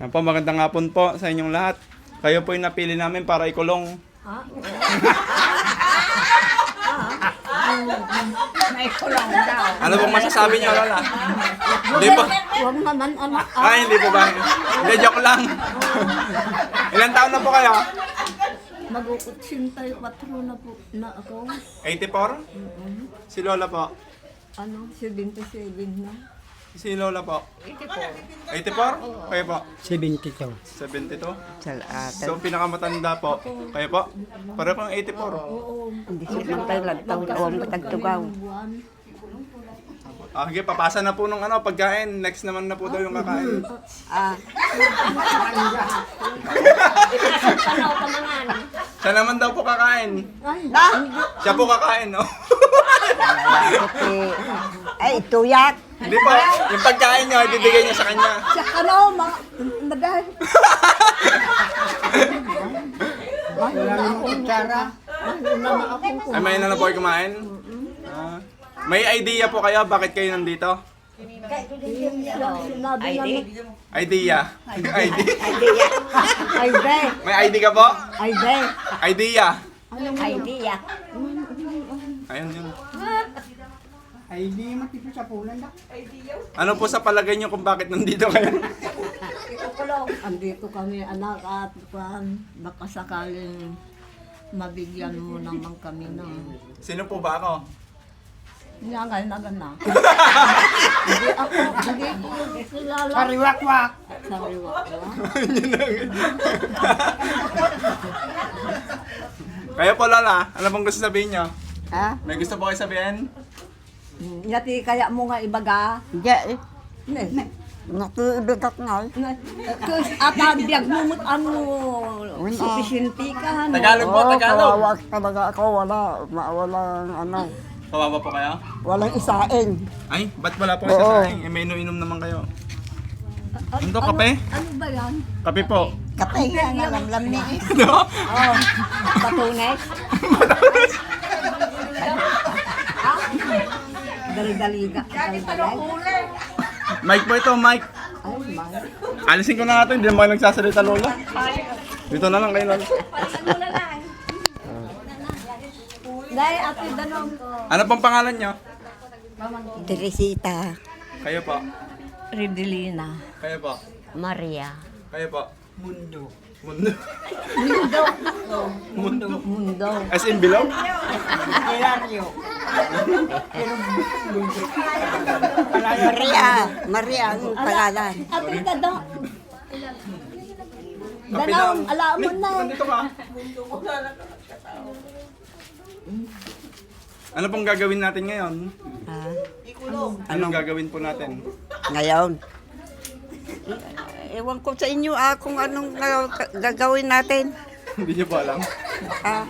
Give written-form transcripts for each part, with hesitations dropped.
Yan po, magandang hapon po sa inyong lahat. Kayo po yung napili namin para ikulong. May kulang daw. Ano pong masasabi niyo, Lola? Hindi po. Huwag naman anak. Ay, hindi po ba? Hindi, joke lang. Ilan taon na po kayo? Mag-84 na po na ako. 84? Si Lola po. 77 na. Si Lola po. 84? Kayo po? 72. 72? Salamat. So, pinakamatanda po. Kayo po? Pareho pang 84. Oo. Hindi siya tayo lagtaw na awang patagtugaw. Ah, sige, papasa na po nung pagkain. Next naman na po daw yung kakain. Siya naman daw po kakain. Siya po kakain, no? Ay, tuyak. Hindi po. Yung pagkain nyo, ibibigay niyo sa kanya. Sa kano, madahil. Wala namang kutsara. Ay, may na po kayo kumain? Ah. May idea po kayo bakit kayo nandito? Sinabi na Idea. ID. ay de. May ID ka po? Ay de. Idea. Idea. Ayun yun. Ay, di matipid sa pulan na. Ano po sa palagay nyo kung bakit nandito kayo? Andito kami anak at baka sakaling mabigyan mo naman kami ng Sino po ba ako? nyangal na gana. Hindi ko kilala. Kariwak-wak. Sariwa ko. Kayo po, Lola. Ano pong gusto sabihin nyo? Ha? May gusto po kayo sabihin? Yati kaya mo nga ibaga. Diya, Ne. nakibigat na. At biyag mo ano, sufficiente ka. No? Tagalog po, Tagalog. Kawawa talaga ako. Walang ano. Kawawa po kayo? Walang isain. Ay, ba't wala po siya Oo. sa akin? May inom naman kayo. Ano to, kape? Ano ba yan? Kape po. Kapay nga nga lamlam ni. No? Oh, batunes. Dali-daliga. Mike po ito, Mike. Ay, man. Alisin ko na nga ito, hindi naman kayo nagsasalita, Lola. Dito na lang kayo, Lola. Dahil ate danong ko. Ano pong pangalan nyo? Teresita. Kayo po. Ridelina. Kayo po. Maria. Kayo po. Mundo. Mundo. Mundo. Mundo. Mundo. As in below? Hilario. Maria ang pangalan. Ate danong. Kape Danong, daw. alam mo na. Nandito ka. Ano pong gagawin natin ngayon? Ah, Anong gagawin po natin? ngayon. Ewan ko sa inyo kung anong gagawin natin. Hindi niyo po alam. Ah.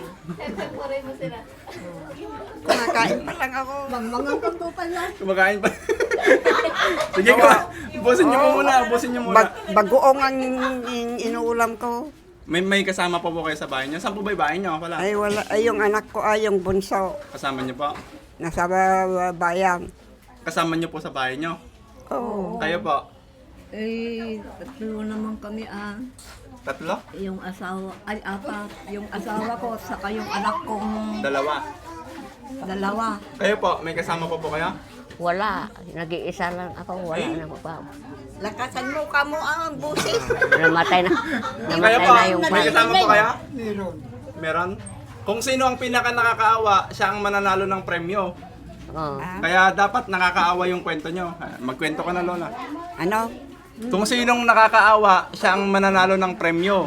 Kumakain pa lang ako. Mga kanto pa yan. Kumakain pa. Sige ko. Busin niyo po muna. Busin niyo muna. Bagoong ang inuulam ko. May kasama po kayo sa bahay niyo? Saan po ba yung bahay niyo? Wala. Ay wala, ay yung anak ko ay yung bunso. Kasama niyo po? Nasa bayan. Kasama niyo po sa bahay niyo? Oo. Kayo po? Tatlo naman kami Tatlo? Yung asawa, ay apat. Yung asawa ko, saka yung anak kong Dalawa. dalawa. Kayo po? May kasama po kayo? Wala, nag-iisa lang ako, wala na pa. Lakasan mo kamo ang busis. Namatay na. Kayo po? May kasama po kayo? Meron. Meron? Kung sino ang pinaka nakakaawa, siya ang mananalo ng premyo. Oh. Kaya dapat nakakaawa yung kwento nyo. Magkwento ka na, Lola. Ano? Kung sinong nakakaawa, siya ang mananalo ng premyo.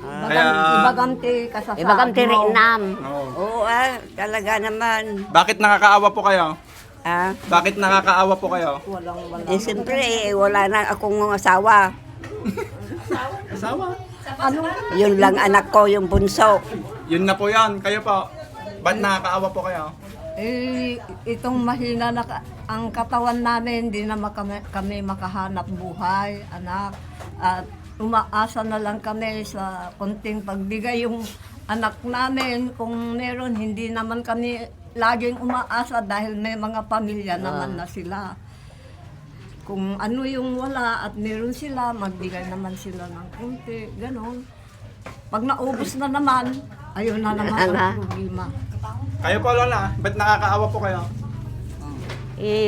Kaya- Ibaganti ka sa Ibagang tirinam. Oo. Oo, talaga naman. Bakit nakakaawa po kayo? Ah, Bakit nakakaawa po kayo? Walang siyempre, wala na akong asawa. Asawa. Ano? Yun lang anak ko, yung bunso. Yun na po yan. Kayo po. Ba't nakakaawa po kayo? Itong mahina na ang katawan namin, hindi na kami makahanap buhay, anak. At umaasa na lang kami sa konting pagbigay yung anak namin. Kung meron, hindi naman kami laging umaasa dahil may mga pamilya naman na sila. Kung ano yung wala at meron sila, magbigay naman sila ng konti, ganon. Pag naubos na naman, ayun na naman ang problema. Kayo po, Lola, ba't nakakaawa po kayo?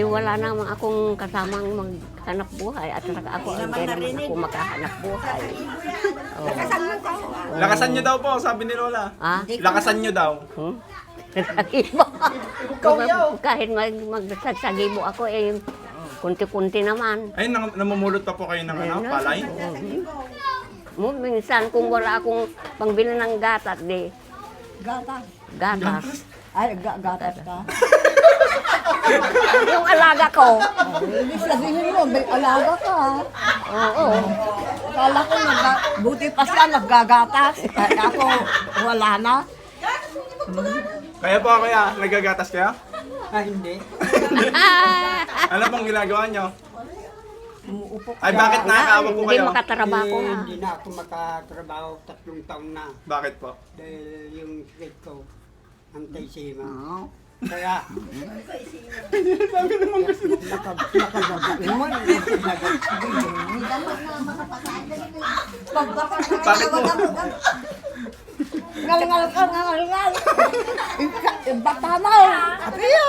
Wala naman akong kasamang maghanap buhay at saka ako hindi naman ako makahanap buhay. Oh. Lakasan nyo daw po, sabi ni Lola. Ah? Lakasan nyo daw. Sagibo. Kahit magsasagibo ako, kunti-kunti naman. Ay, namumulot pa po kayo ng palay? Minsan, kung wala akong pangbili ng gatas, gatas. Ay, gatas ka? Yung alaga ko. Ibig sabihin mo, may alaga ka. Oo. Kala ko, buti pa siya naggagatas. Kaya ako, wala na. Kaya po kaya, nagagatas kayo? Hindi. Ano pong ginagawa nyo? Umuupo Ay, bakit nakakaawa po Hindi kayo? makatrabaho na. Hindi na ako makatrabaho 3 taon na. Bakit po? Dahil yung sakit ko, anti-sema. Kaya, Bakit po? Ngal-ngal ka, ngal-ngal. Bata na. Apiya.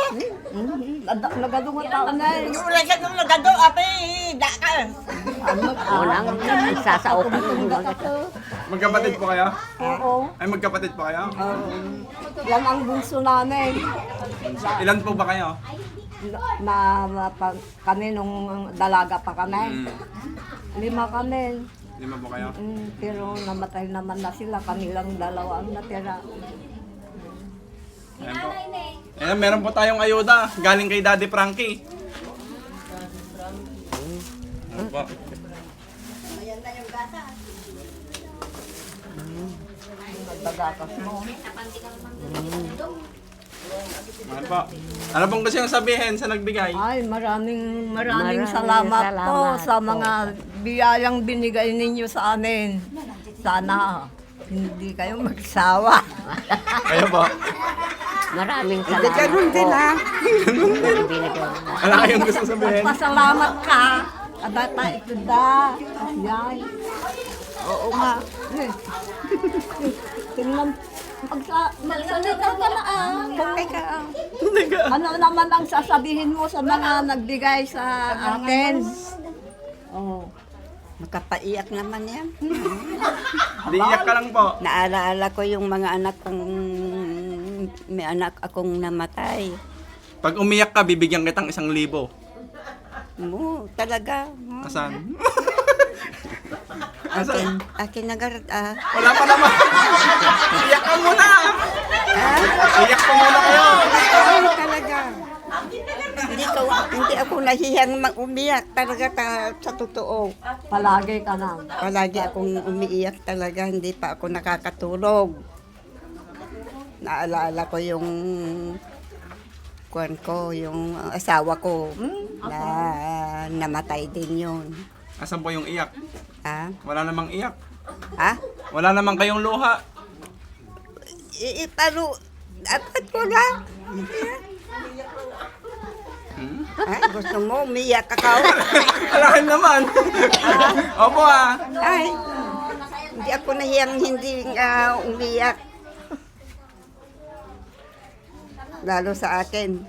Nagadungan tao na eh. Wala siya nung nagado, ape, dakal. Unang isasaukan ng mga ito. Magkapatid po kayo? Oo. Ay, magkapatid po kayo? Yan ang bunso namin. Ilan po ba kayo? Kami nung dalaga pa kami. 5 kami. 5 po kayo? Pero namatay naman na sila. Kanilang 2 ang natira. Ayan po. Ayan, meron po tayong ayuda. Galing kay Daddy Frankie. Ayan po. Nagdagatas mo. Ayan po. Ano pong gusto nyo sabihin sa nagbigay? Ay, maraming Maraming salamat po salamat sa po. mga biyayang binigay ninyo sa amin. Sana hindi kayo magsawa. Kayo po. Maraming salamat po. Ano kayong gusto sabihin? Pasalamat ka. Abata ito da. Yan. Oo nga. Tingnan. Magsalita ka na Ano naman ang sasabihin mo sa mga nagbigay sa atin? Oh. Makapaiyak naman yan. Di iyak ka lang po. Naalaala ko yung mga anak kong, may anak akong namatay. Pag umiyak ka, bibigyan kitang 1,000. Talaga. Asan? Asan? Akin nagarat Wala pa naman. Iyak ka muna. Iyak pa muna kayo. talaga. Hindi ako nahihiyang umiyak talaga sa totoo. Palagi ka na. Palagi akong umiiyak talaga, hindi pa ako nakakatulog. Naalala ko yung yung asawa ko na namatay din yun. Asan po yung iyak? Ha? Wala namang iyak. Ha? Wala namang kayong luha. Pero, dapat ko lang. Gusto mo, umiyak ako? Alakin naman. Opo Ay, hindi ako nahiyang hindi umiyak. Lalo sa akin.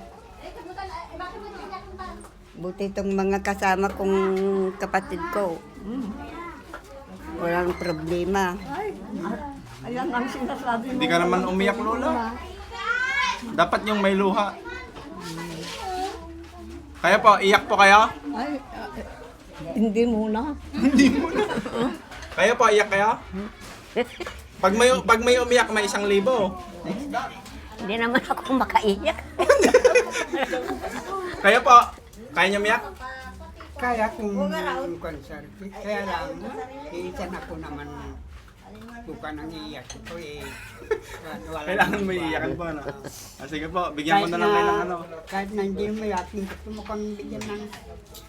Buti itong mga kasama kong kapatid ko. Walang problema. Ayan ang sinasabi mo. Hindi ka naman umiyak, Lola. Dapat yung may luha. Kaya po, iyak po kayo? Ay, hindi muna. Kaya po, iyak kayo? Pag may umiyak, may 1,000. Hindi naman ako makaiyak. Kaya po, kaya niyo umiyak? kaya kung concert, kaya lang, iisan ako naman buka ng iiyak ko Kailangan may iyakan po, ano? Sige po, bigyan ko na lang kayo ng ano. Kahit na hindi mo yakin, gusto mo kang bigyan ng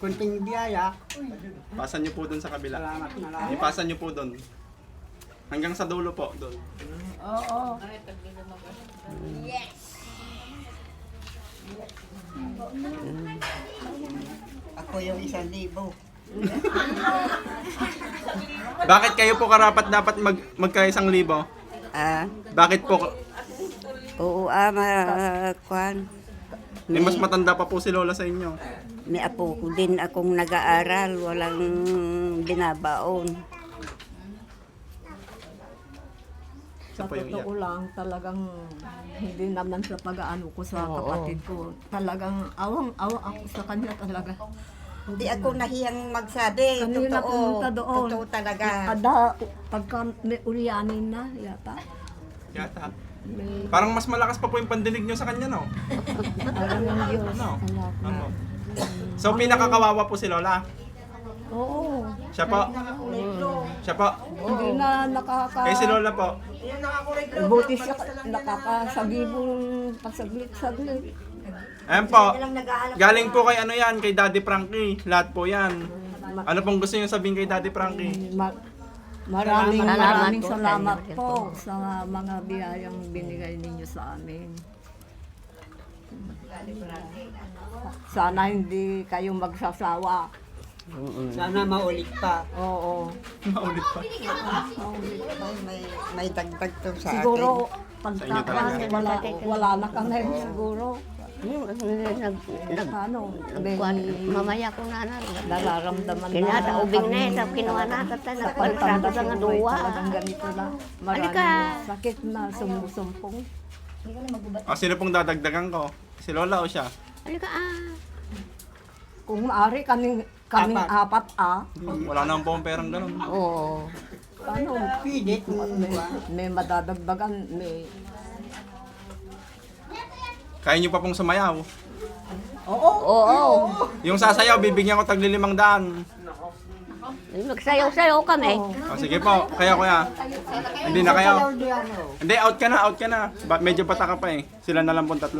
kunting biyaya, Pasan niyo po doon sa kabila. salamat na lang. Ipasan niyo po doon. Hanggang sa dulo po, doon. Oo. Ako yung 1,000. Bakit kayo po karapat dapat magka-1,000? Ah, Bakit po? oo, kwan. Mas matanda pa po si Lola sa inyo. May apo ko din akong nag-aaral, walang binabaon. Sa po yung totoo lang, talagang hindi naman sa pag-aano ko sa kapatid ko. Talagang awang-awa ako sa kanya talaga. Hindi ako nahiyang magsabi, Kanina totoo, pumunta doon. totoo talaga. Pagka may ulyanin na, yata. Yata. May Parang mas malakas pa po yung pandinig nyo sa kanya, no? alam ng Diyos. No. Anak na. Ano? So, pinakakawawa po si Lola. Oo. Siya po. Siya po. Hindi na nakaka... Eh, si Lola po. Buti siya nakakasagibong pasaglit-saglit. Ayan po. Galing po kay ano yan, kay Daddy Frankie. Lahat po yan. Ano pong gusto nyo sabihin kay Daddy Frankie? Maraming Salamat po sa salamat inyo. po sa mga biyayang binigay ninyo sa amin. Sana hindi kayong magsasawa. Sana maulit pa. Oo. Maulit pa. May dagdag to sa Siguro Sa inyo talaga. wala na kami siguro. Ano, Mamaya ko na nararamdaman Kinataubing na eh, sa kinuha na sa nagpalsado sa nga duwa. Talagang ganito na. Maraming Halika. sakit na sumusumpong. O, sino pong dadagdagan ko? Si Lola o siya? Halika Kung maaari kaming apat Wala naman po ang perang ganun. Oo. ano, Pilit mo. may madadagdagan, may... Kaya nyo pa pong sumayaw. Oo, Oo. Yung sasayaw, bibigyan ko tagli 500. Magsayaw-sayaw kami. O, sige po. Kaya kuya. Hindi na kayo. Hindi, out ka na. Medyo bata ka pa eh. Sila na lang pong 3.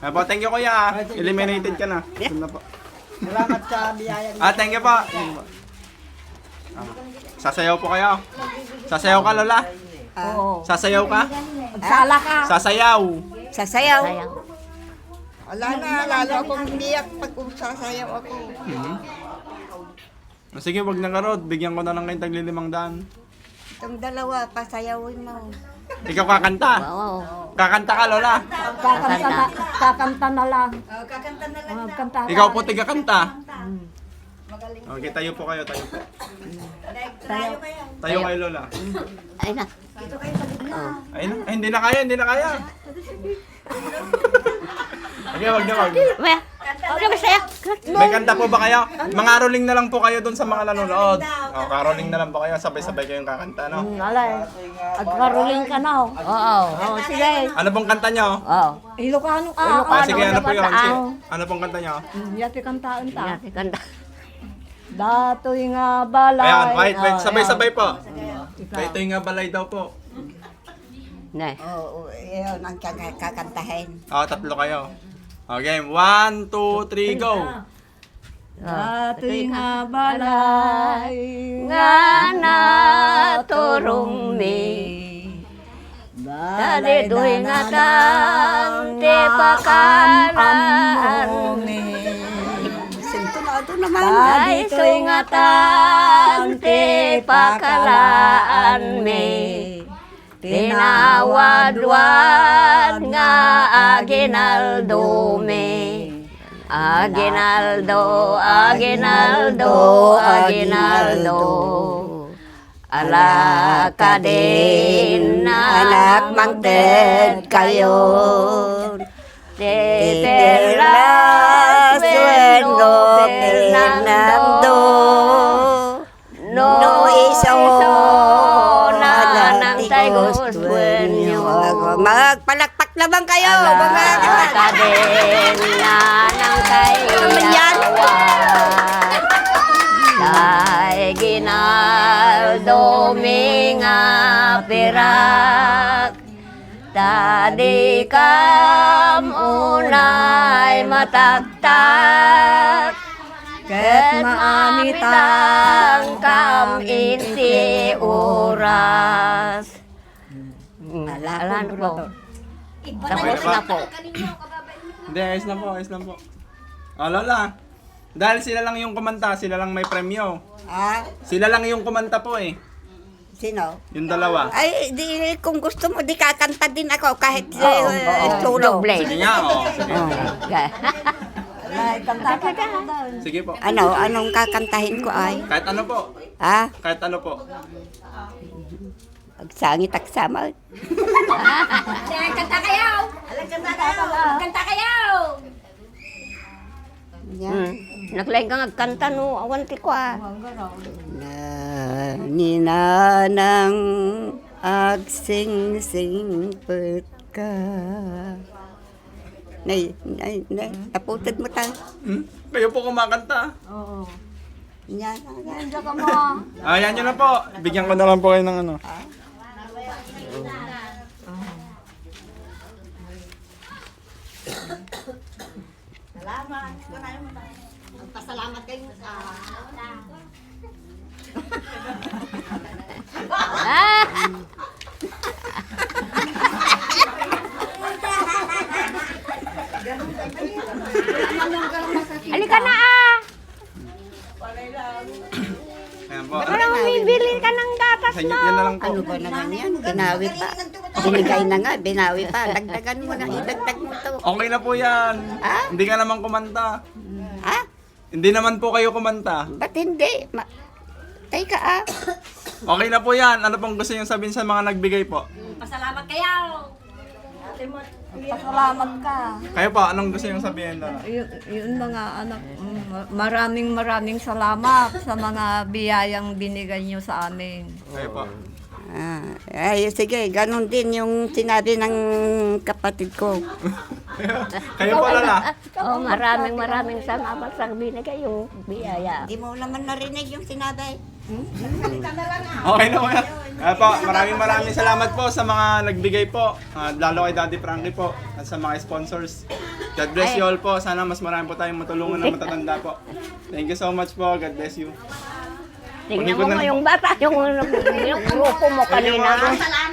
Ayan po, thank you kuya. Eliminated ka na. Doon na po. Salamat sa biyaya. Thank you po. Sasayaw po kayo. Sasayaw ka, Lola. oo. Sasayaw ka? Sala ka. Sasayaw. Sasayaw. Sayaw. Wala na, lalo akong umiyak pag sasayaw ako. Sige, wag na karod. Bigyan ko na lang kayong tagli 500. Itong dalawa, pasayawin mo. Ikaw kakanta. Oo. Kakanta ka, Lola. Kakanta na lang. Kanta. Ikaw po tiga-kanta. Okay, tayo po kayo. Tayo kayo, Lola. Ay na. Ayun na. Ay, hindi na kaya. Okay, wag. Maya. Huwag na masaya. May kanta po ba kayo? Mga rolling na lang po kayo doon sa mga nanonood. Karoling na lang po kayo. Sabay-sabay kayong kakanta, no? Alay. Agkaruling ka na. Oo. Sige. Ano pong kanta nyo? Oo. Ilocano ka. Sige, ano po yun? Kataan. Ano pong kanta nyo? Yati kantaan ta. Yati kanta. Datoy nga balay. Ayan, wait. Sabay-sabay po. Ikaw. Ito yung nga balay daw po. Ne. Oo, yun ang kakantahin. 3 kayo. Okay, 1, 2, 3, go! Datoy nga balay. Nga naturong mi. Dali doy nga tante pakalaan. Sintonado naman. Ay soy nga tante pakalaan me. Tinawadwad nga aginaldo me. Aginaldo. Ala ka din anak mangted kayo. Titelas suendo Fernando. No iso na nang tay gustuenyo. Magpalakpak naman kayo. Ala ka din na nang tay yawan. Tay ginaldo minga pirak. Tadi kam unay mataktak. Ket maamitang kam inti oras. Alam po. Tapos na po. Hindi, ayos lang po. Lola. Dahil sila lang yung kumanta, sila lang may premyo. Ah, Sila lang yung kumanta po eh. sino? Yung dalawa. Ay, di, kung gusto mo, di kakanta din ako kahit solo. Doble. Sige nga, oh. Sige. Ay, kanta ka doon. Sige po. Ano, anong kakantahin ko ay? Kahit ano po. Ah, Kahit ano po. agsangit aksama. Kanta kayo! Kanta kayo! Yan. Naglaing kang agkanta no, awan ti ko ah. Na ninanang agsing-sing ka. Nay, naputod mo tayo. Kayo po kumakanta. Oo. Yan. Nandiyan ka mo. Ayan nyo na po. Bigyan ko na lang po kayo ng ano. Pasalamat kayo sa... Halika na ah. Ayan po. Para bibili ka ng gatas Sa inyo, yan na lang po. Ano ba naman yan? Binawi pa. Binigay na nga, binawi pa. Dagdagan mo na, idagdag mo to. Okay na po yan. Ah? Hindi ka naman kumanta. Ha? Hindi naman po kayo kumanta. Ba't hindi? Teka ah. Okay na po yan. Ano pong gusto nyo sabihin sa mga nagbigay po? Pasalamat kayo! Pasalamat ka. Kayo po, anong gusto nyo sabihin doon? Yun mga anak, maraming salamat sa mga biyayang binigay nyo sa amin. Kayo po. Ay, sige, ganun din yung sinabi ng kapatid ko. Kayo po lala. Oh, maraming salamat sa binigay yung biyaya. Hindi mo naman narinig yung sinabi. Okay na po yan. Kaya po, maraming salamat po sa mga nagbigay po. Lalo kay Daddy Frankie po. At sa mga sponsors. God bless you all po. Sana mas marami po tayong matulungan na matatanda po. Thank you so much po. God bless you. Tingnan mo yung bata, yung grupo mo kanina. Pasalamat